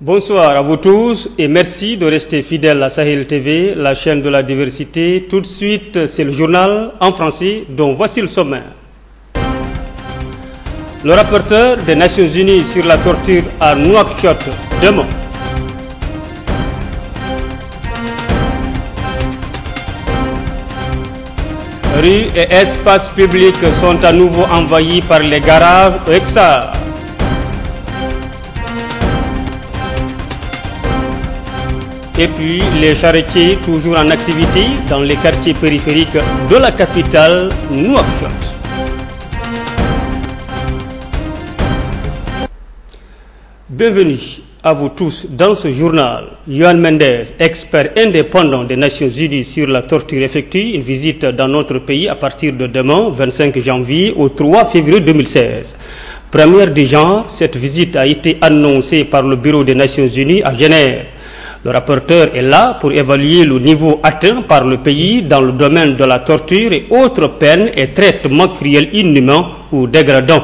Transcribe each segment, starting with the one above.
Bonsoir à vous tous et merci de rester fidèles à Sahel TV, la chaîne de la diversité. Tout de suite, c'est le journal en français dont voici le sommaire. Le rapporteur des Nations Unies sur la torture à Nouakchott demain. Rues et espaces publics sont à nouveau envahis par les garages au Hexar. Et puis les charretiers toujours en activité dans les quartiers périphériques de la capitale Nouakchott. Bienvenue à vous tous dans ce journal. Yohan Mendez, expert indépendant des Nations Unies sur la torture, effectue une visite dans notre pays à partir de demain, 25 janvier, au 3 février 2016. Première du genre, cette visite a été annoncée par le Bureau des Nations Unies à Genève. Le rapporteur est là pour évaluer le niveau atteint par le pays dans le domaine de la torture et autres peines et traitements cruels, inhumains ou dégradants.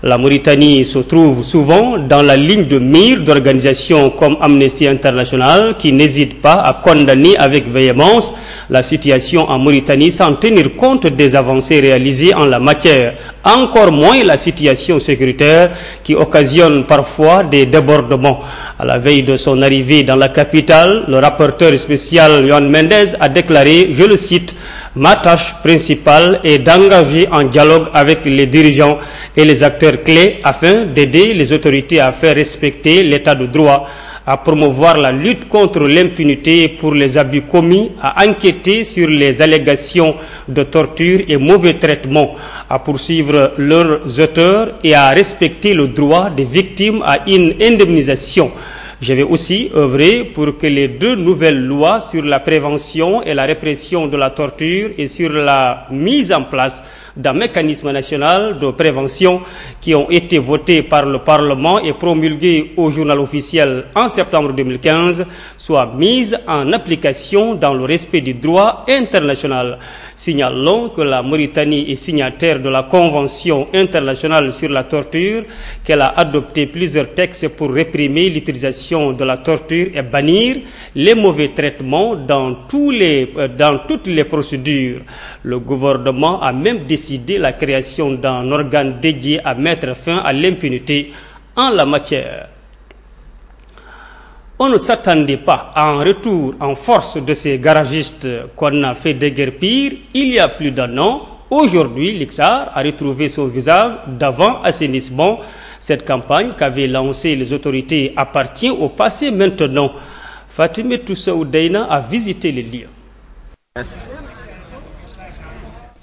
La Mauritanie se trouve souvent dans la ligne de mire d'organisations comme Amnesty International qui n'hésitent pas à condamner avec véhémence la situation en Mauritanie sans tenir compte des avancées réalisées en la matière. Encore moins la situation sécuritaire qui occasionne parfois des débordements. À la veille de son arrivée dans la capitale, le rapporteur spécial Yohan Mendez a déclaré, je le cite, « Ma tâche principale est d'engager un dialogue avec les dirigeants et les acteurs clés afin d'aider les autorités à faire respecter l'état de droit, à promouvoir la lutte contre l'impunité pour les abus commis, à enquêter sur les allégations de torture et mauvais traitements, à poursuivre leurs auteurs et à respecter le droit des victimes à une indemnisation. Je vais aussi œuvrer pour que les deux nouvelles lois sur la prévention et la répression de la torture et sur la mise en place d'un mécanisme national de prévention qui ont été votées par le Parlement et promulguées au journal officiel en septembre 2015 soient mises en application dans le respect du droit international. Signalons que la Mauritanie est signataire de la Convention internationale sur la torture, qu'elle a adopté plusieurs textes pour réprimer l'utilisation de la torture et bannir les mauvais traitements dans toutes les procédures. Le gouvernement a même décidé la création d'un organe dédié à mettre fin à l'impunité en la matière. On ne s'attendait pas à un retour en force de ces garagistes qu'on a fait déguerpir il y a plus d'un an. Aujourd'hui, l'Hexar a retrouvé son visage d'avant assainissement. Cette campagne qu'avaient lancée les autorités appartient au passé maintenant. Fatimé Toussaoudaina a visité les lieux.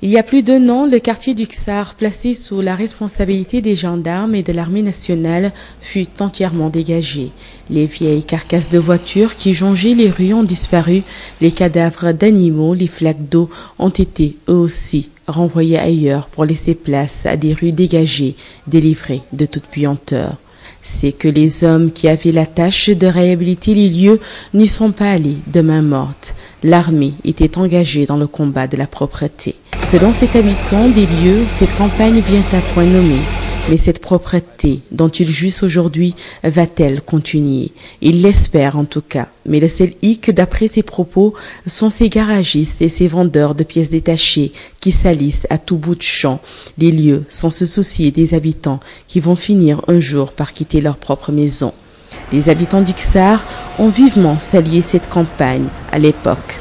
Il y a plus d'un an, le quartier du Hexar, placé sous la responsabilité des gendarmes et de l'armée nationale, fut entièrement dégagé. Les vieilles carcasses de voitures qui jongeaient les rues ont disparu. Les cadavres d'animaux, les flaques d'eau ont été eux aussi renvoyés ailleurs pour laisser place à des rues dégagées, délivrées de toute puanteur. C'est que les hommes qui avaient la tâche de réhabiliter les lieux n'y sont pas allés de main morte. L'armée était engagée dans le combat de la propreté. Selon cet habitant des lieux, cette campagne vient à point nommé. Mais cette propreté dont ils jouissent aujourd'hui va-t-elle continuer? Ils l'espèrent en tout cas. Mais le seul hic, d'après ses propos, sont ces garagistes et ces vendeurs de pièces détachées qui salissent à tout bout de champ les lieux sans se soucier des habitants qui vont finir un jour par quitter leur propre maison. Les habitants d'Hexar ont vivement salué cette campagne à l'époque.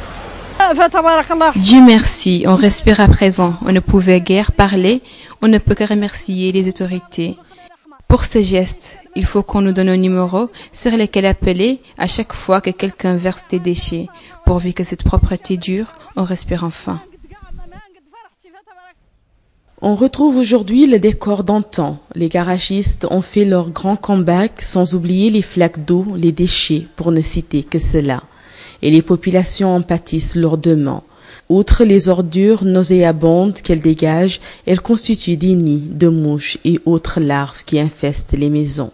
Dieu merci, on respire à présent. On ne pouvait guère parler, on ne peut que remercier les autorités. Pour ce geste, il faut qu'on nous donne un numéro sur lequel appeler à chaque fois que quelqu'un verse des déchets. Pourvu que cette propreté dure, on respire enfin. On retrouve aujourd'hui le décor d'antan. Les garagistes ont fait leur grand comeback sans oublier les flaques d'eau, les déchets, pour ne citer que cela. Et les populations en pâtissent lourdement. Outre les ordures nauséabondes qu'elles dégagent, elles constituent des nids de mouches et autres larves qui infestent les maisons.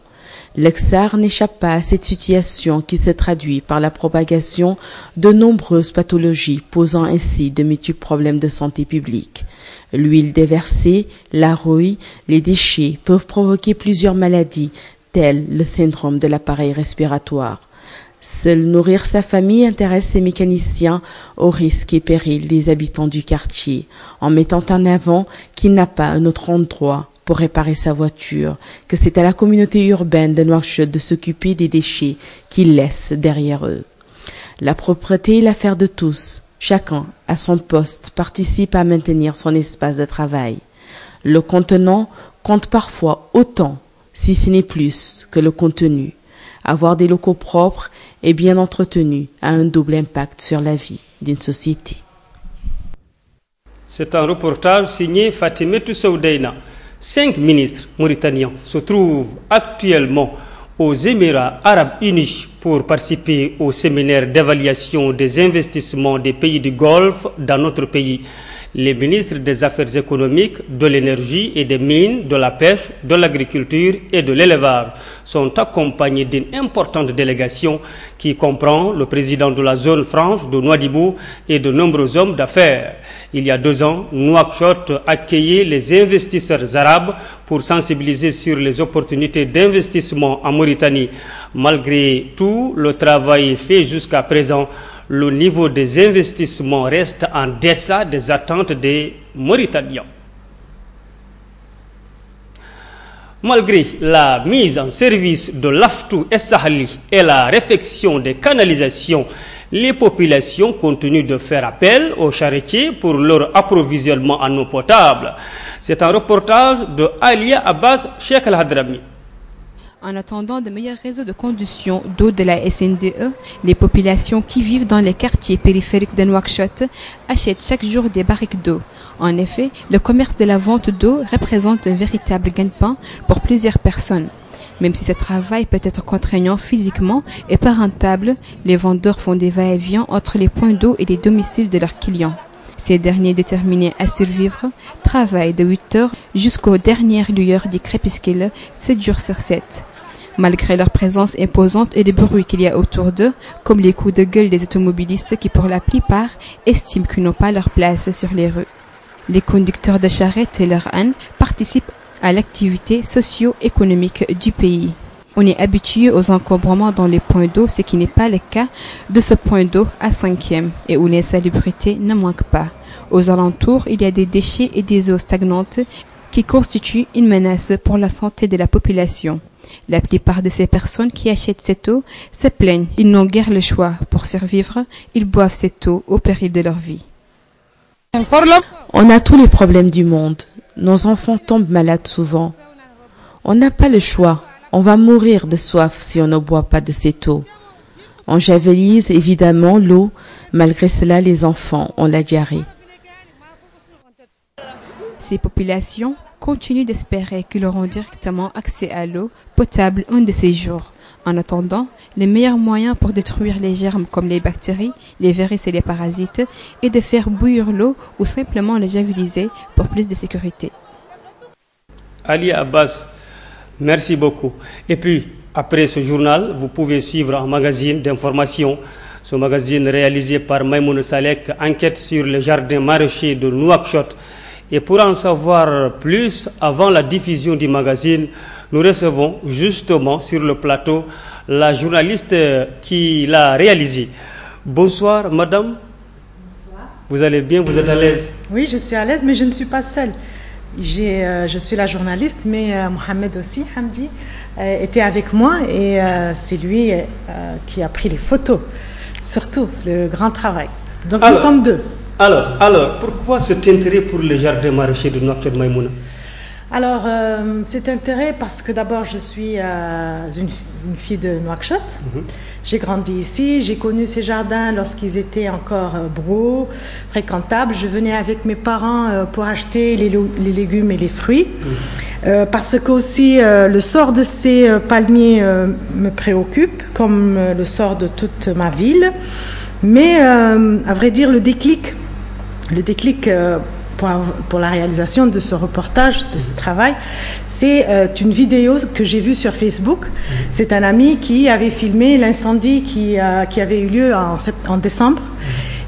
L'Hexar n'échappe pas à cette situation qui se traduit par la propagation de nombreuses pathologies, posant ainsi de multiples problèmes de santé publique. L'huile déversée, la rouille, les déchets peuvent provoquer plusieurs maladies tel le syndrome de l'appareil respiratoire. Seul nourrir sa famille intéresse ces mécaniciens aux risques et périls des habitants du quartier, en mettant en avant qu'il n'a pas un autre endroit pour réparer sa voiture, que c'est à la communauté urbaine de Nouakchott de s'occuper des déchets qu'ils laissent derrière eux. La propreté est l'affaire de tous. Chacun, à son poste, participe à maintenir son espace de travail. Le contenant compte parfois autant, si ce n'est plus, que le contenu. Avoir des locaux propres et bien entretenus a un double impact sur la vie d'une société. C'est un reportage signé Fatimetou Soudeina. 5 ministres mauritaniens se trouvent actuellement aux Émirats arabes unis pour participer au séminaire d'évaluation des investissements des pays du Golfe dans notre pays. Les ministres des Affaires économiques, de l'énergie et des mines, de la pêche, de l'agriculture et de l'élevage sont accompagnés d'une importante délégation qui comprend le président de la zone franche de Nouadhibou et de nombreux hommes d'affaires. Il y a 2 ans, Nouakchott accueillait les investisseurs arabes pour sensibiliser sur les opportunités d'investissement en Mauritanie. Malgré tout le travail fait jusqu'à présent, le niveau des investissements reste en deçà des attentes des Mauritaniens. Malgré la mise en service de l'Aftou et Sahali et la réfection des canalisations, les populations continuent de faire appel aux charretiers pour leur approvisionnement en eau potable. C'est un reportage de Alia Abbas Cheikh Al-Hadrami. En attendant de meilleurs réseaux de conduction d'eau de la SNDE, les populations qui vivent dans les quartiers périphériques de Nouakchott achètent chaque jour des barriques d'eau. En effet, le commerce de la vente d'eau représente un véritable gagne-pain pour plusieurs personnes. Même si ce travail peut être contraignant physiquement et pas rentable, les vendeurs font des va-et-vient entre les points d'eau et les domiciles de leurs clients. Ces derniers, déterminés à survivre, travaillent de 8 heures jusqu'aux dernières lueurs du crépuscule, 7 jours sur 7. Malgré leur présence imposante et les bruits qu'il y a autour d'eux, comme les coups de gueule des automobilistes qui pour la plupart estiment qu'ils n'ont pas leur place sur les rues. Les conducteurs de charrettes et leurs ânes participent à l'activité socio-économique du pays. On est habitué aux encombrements dans les points d'eau, ce qui n'est pas le cas de ce point d'eau à 5e et où l'insalubrité ne manque pas. Aux alentours, il y a des déchets et des eaux stagnantes qui constituent une menace pour la santé de la population. La plupart de ces personnes qui achètent cette eau se plaignent. Ils n'ont guère le choix. Pour survivre, ils boivent cette eau au péril de leur vie. On a tous les problèmes du monde. Nos enfants tombent malades souvent. On n'a pas le choix. On va mourir de soif si on ne boit pas de cette eau. On javelise évidemment l'eau. Malgré cela, les enfants ont la diarrhée. Ces populations continuent d'espérer qu'ils auront directement accès à l'eau potable un de ces jours. En attendant, le meilleur moyen pour détruire les germes comme les bactéries, les virus et les parasites est de faire bouillir l'eau ou simplement la javeliser pour plus de sécurité. Ali Abbas, merci beaucoup. Et puis, après ce journal, vous pouvez suivre un magazine d'information. Ce magazine réalisé par Maïmouna Salek enquête sur le jardin maraîcher de Nouakchott. Et pour en savoir plus, avant la diffusion du magazine, nous recevons justement sur le plateau la journaliste qui l'a réalisé. Bonsoir, madame. Bonsoir. Vous allez bien, vous êtes à l'aise? Oui, je suis à l'aise, mais je ne suis pas seule. Je suis la journaliste, mais Mohamed aussi, Hamdi, était avec moi et c'est lui qui a pris les photos. Surtout, c'est le grand travail. Donc nous sommes 2. Alors, pourquoi cet intérêt pour le jardin maraîcher de Nouakchott, Maïmouna? Alors, cet intérêt parce que d'abord, je suis une fille de Nouakchott. J'ai grandi ici, j'ai connu ces jardins lorsqu'ils étaient encore beaux, fréquentables. Je venais avec mes parents pour acheter les légumes et les fruits. Parce que aussi, le sort de ces palmiers me préoccupe, comme le sort de toute ma ville. Mais, à vrai dire, le déclic pour la réalisation de ce reportage, de ce travail, c'est une vidéo que j'ai vue sur Facebook. C'est un ami qui avait filmé l'incendie qui avait eu lieu en décembre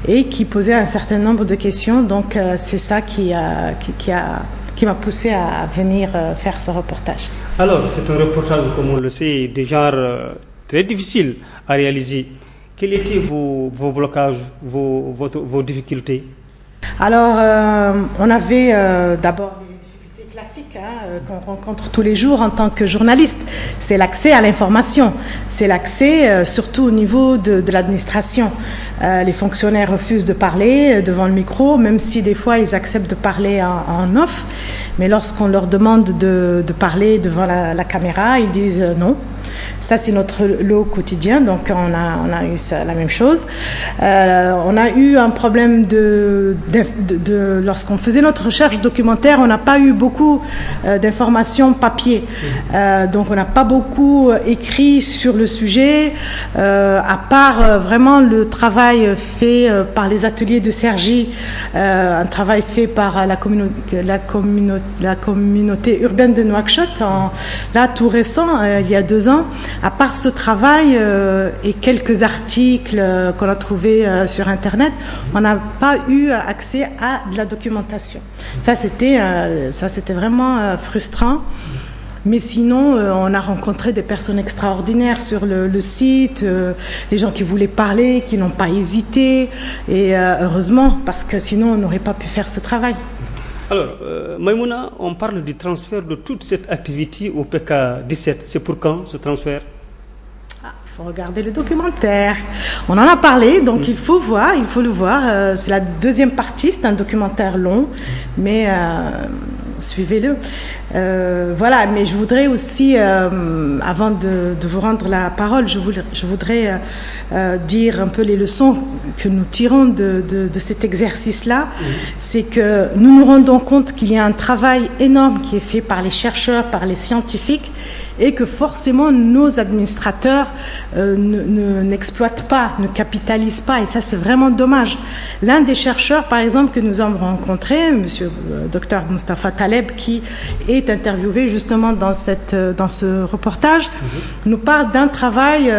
et qui posait un certain nombre de questions. Donc c'est ça qui m'a poussé à venir faire ce reportage. Alors, c'est un reportage, comme on le sait, du genre très difficile à réaliser. Quels étaient vos blocages, vos difficultés? Alors, on avait d'abord les difficultés classiques qu'on rencontre tous les jours en tant que journaliste. C'est l'accès à l'information. C'est l'accès surtout au niveau de l'administration. Les fonctionnaires refusent de parler devant le micro, même si des fois ils acceptent de parler en off. Mais lorsqu'on leur demande de parler devant la caméra, ils disent non. Ça, c'est notre lot quotidien, donc on a eu ça, la même chose. On a eu un problème lorsqu'on faisait notre recherche documentaire, on n'a pas eu beaucoup d'informations papier. Donc on n'a pas beaucoup écrit sur le sujet, à part vraiment le travail fait par les ateliers de Cergy, un travail fait par la communauté urbaine de Nouakchott, là tout récent, il y a 2 ans. À part ce travail et quelques articles qu'on a trouvés sur Internet, on n'a pas eu accès à de la documentation. Ça, c'était vraiment frustrant. Mais sinon, on a rencontré des personnes extraordinaires sur le site, des gens qui voulaient parler, qui n'ont pas hésité. Et heureusement, parce que sinon, on n'aurait pas pu faire ce travail. Alors, Maïmouna, on parle du transfert de toute cette activité au PK17. C'est pour quand ce transfert? Il faut regarder le documentaire. On en a parlé, donc il faut le voir. C'est la 2e partie, c'est un documentaire long, mais suivez-le. Voilà, mais je voudrais aussi, avant de vous rendre la parole, je voudrais dire un peu les leçons que nous tirons de cet exercice-là. C'est que nous nous rendons compte qu'il y a un travail énorme qui est fait par les chercheurs, par les scientifiques, et que forcément nos administrateurs n'exploitent pas, ne capitalisent pas, et ça c'est vraiment dommage. L'un des chercheurs, par exemple, que nous avons rencontré, monsieur Dr Moustapha Taleb, qui est interviewé justement dans ce reportage, nous parle d'un travail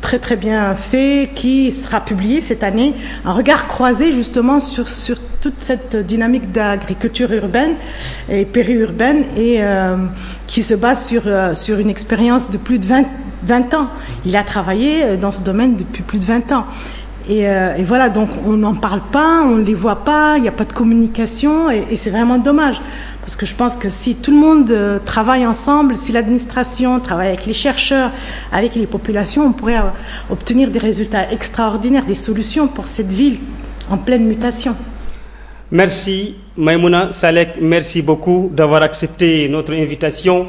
très très bien fait qui sera publié cette année, un regard croisé justement sur toute cette dynamique d'agriculture urbaine et périurbaine, et qui se base sur une expérience de plus de 20 ans. Il a travaillé dans ce domaine depuis plus de 20 ans. Et voilà, donc on n'en parle pas, on ne les voit pas, il n'y a pas de communication, et c'est vraiment dommage. Parce que je pense que si tout le monde travaille ensemble, si l'administration travaille avec les chercheurs, avec les populations, on pourrait obtenir des résultats extraordinaires, des solutions pour cette ville en pleine mutation. Merci Maïmouna Salek, merci beaucoup d'avoir accepté notre invitation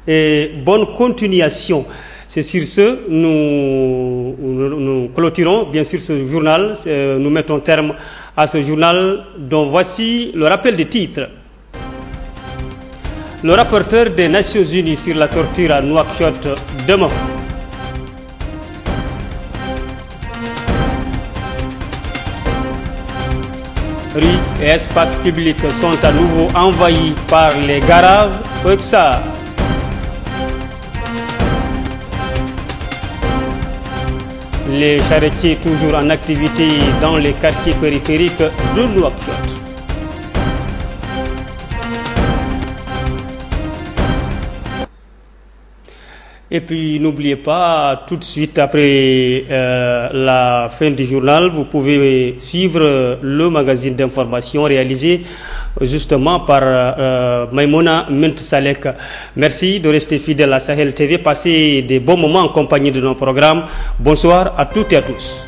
et bonne continuation. C'est sur ce, nous clôturons bien sûr ce journal, nous mettons terme à ce journal dont voici le rappel des titres. Le rapporteur des Nations Unies sur la torture à Nouakchott demain. Rues et espaces publics sont à nouveau envahis par les garaves au Xar. Les charretiers toujours en activité dans les quartiers périphériques de Nouakchott. Et puis n'oubliez pas, tout de suite après la fin du journal, vous pouvez suivre le magazine d'information réalisé justement par Maïmouna Mint Salek. Merci de rester fidèle à Sahel TV. Passez des bons moments en compagnie de nos programmes. Bonsoir à toutes et à tous.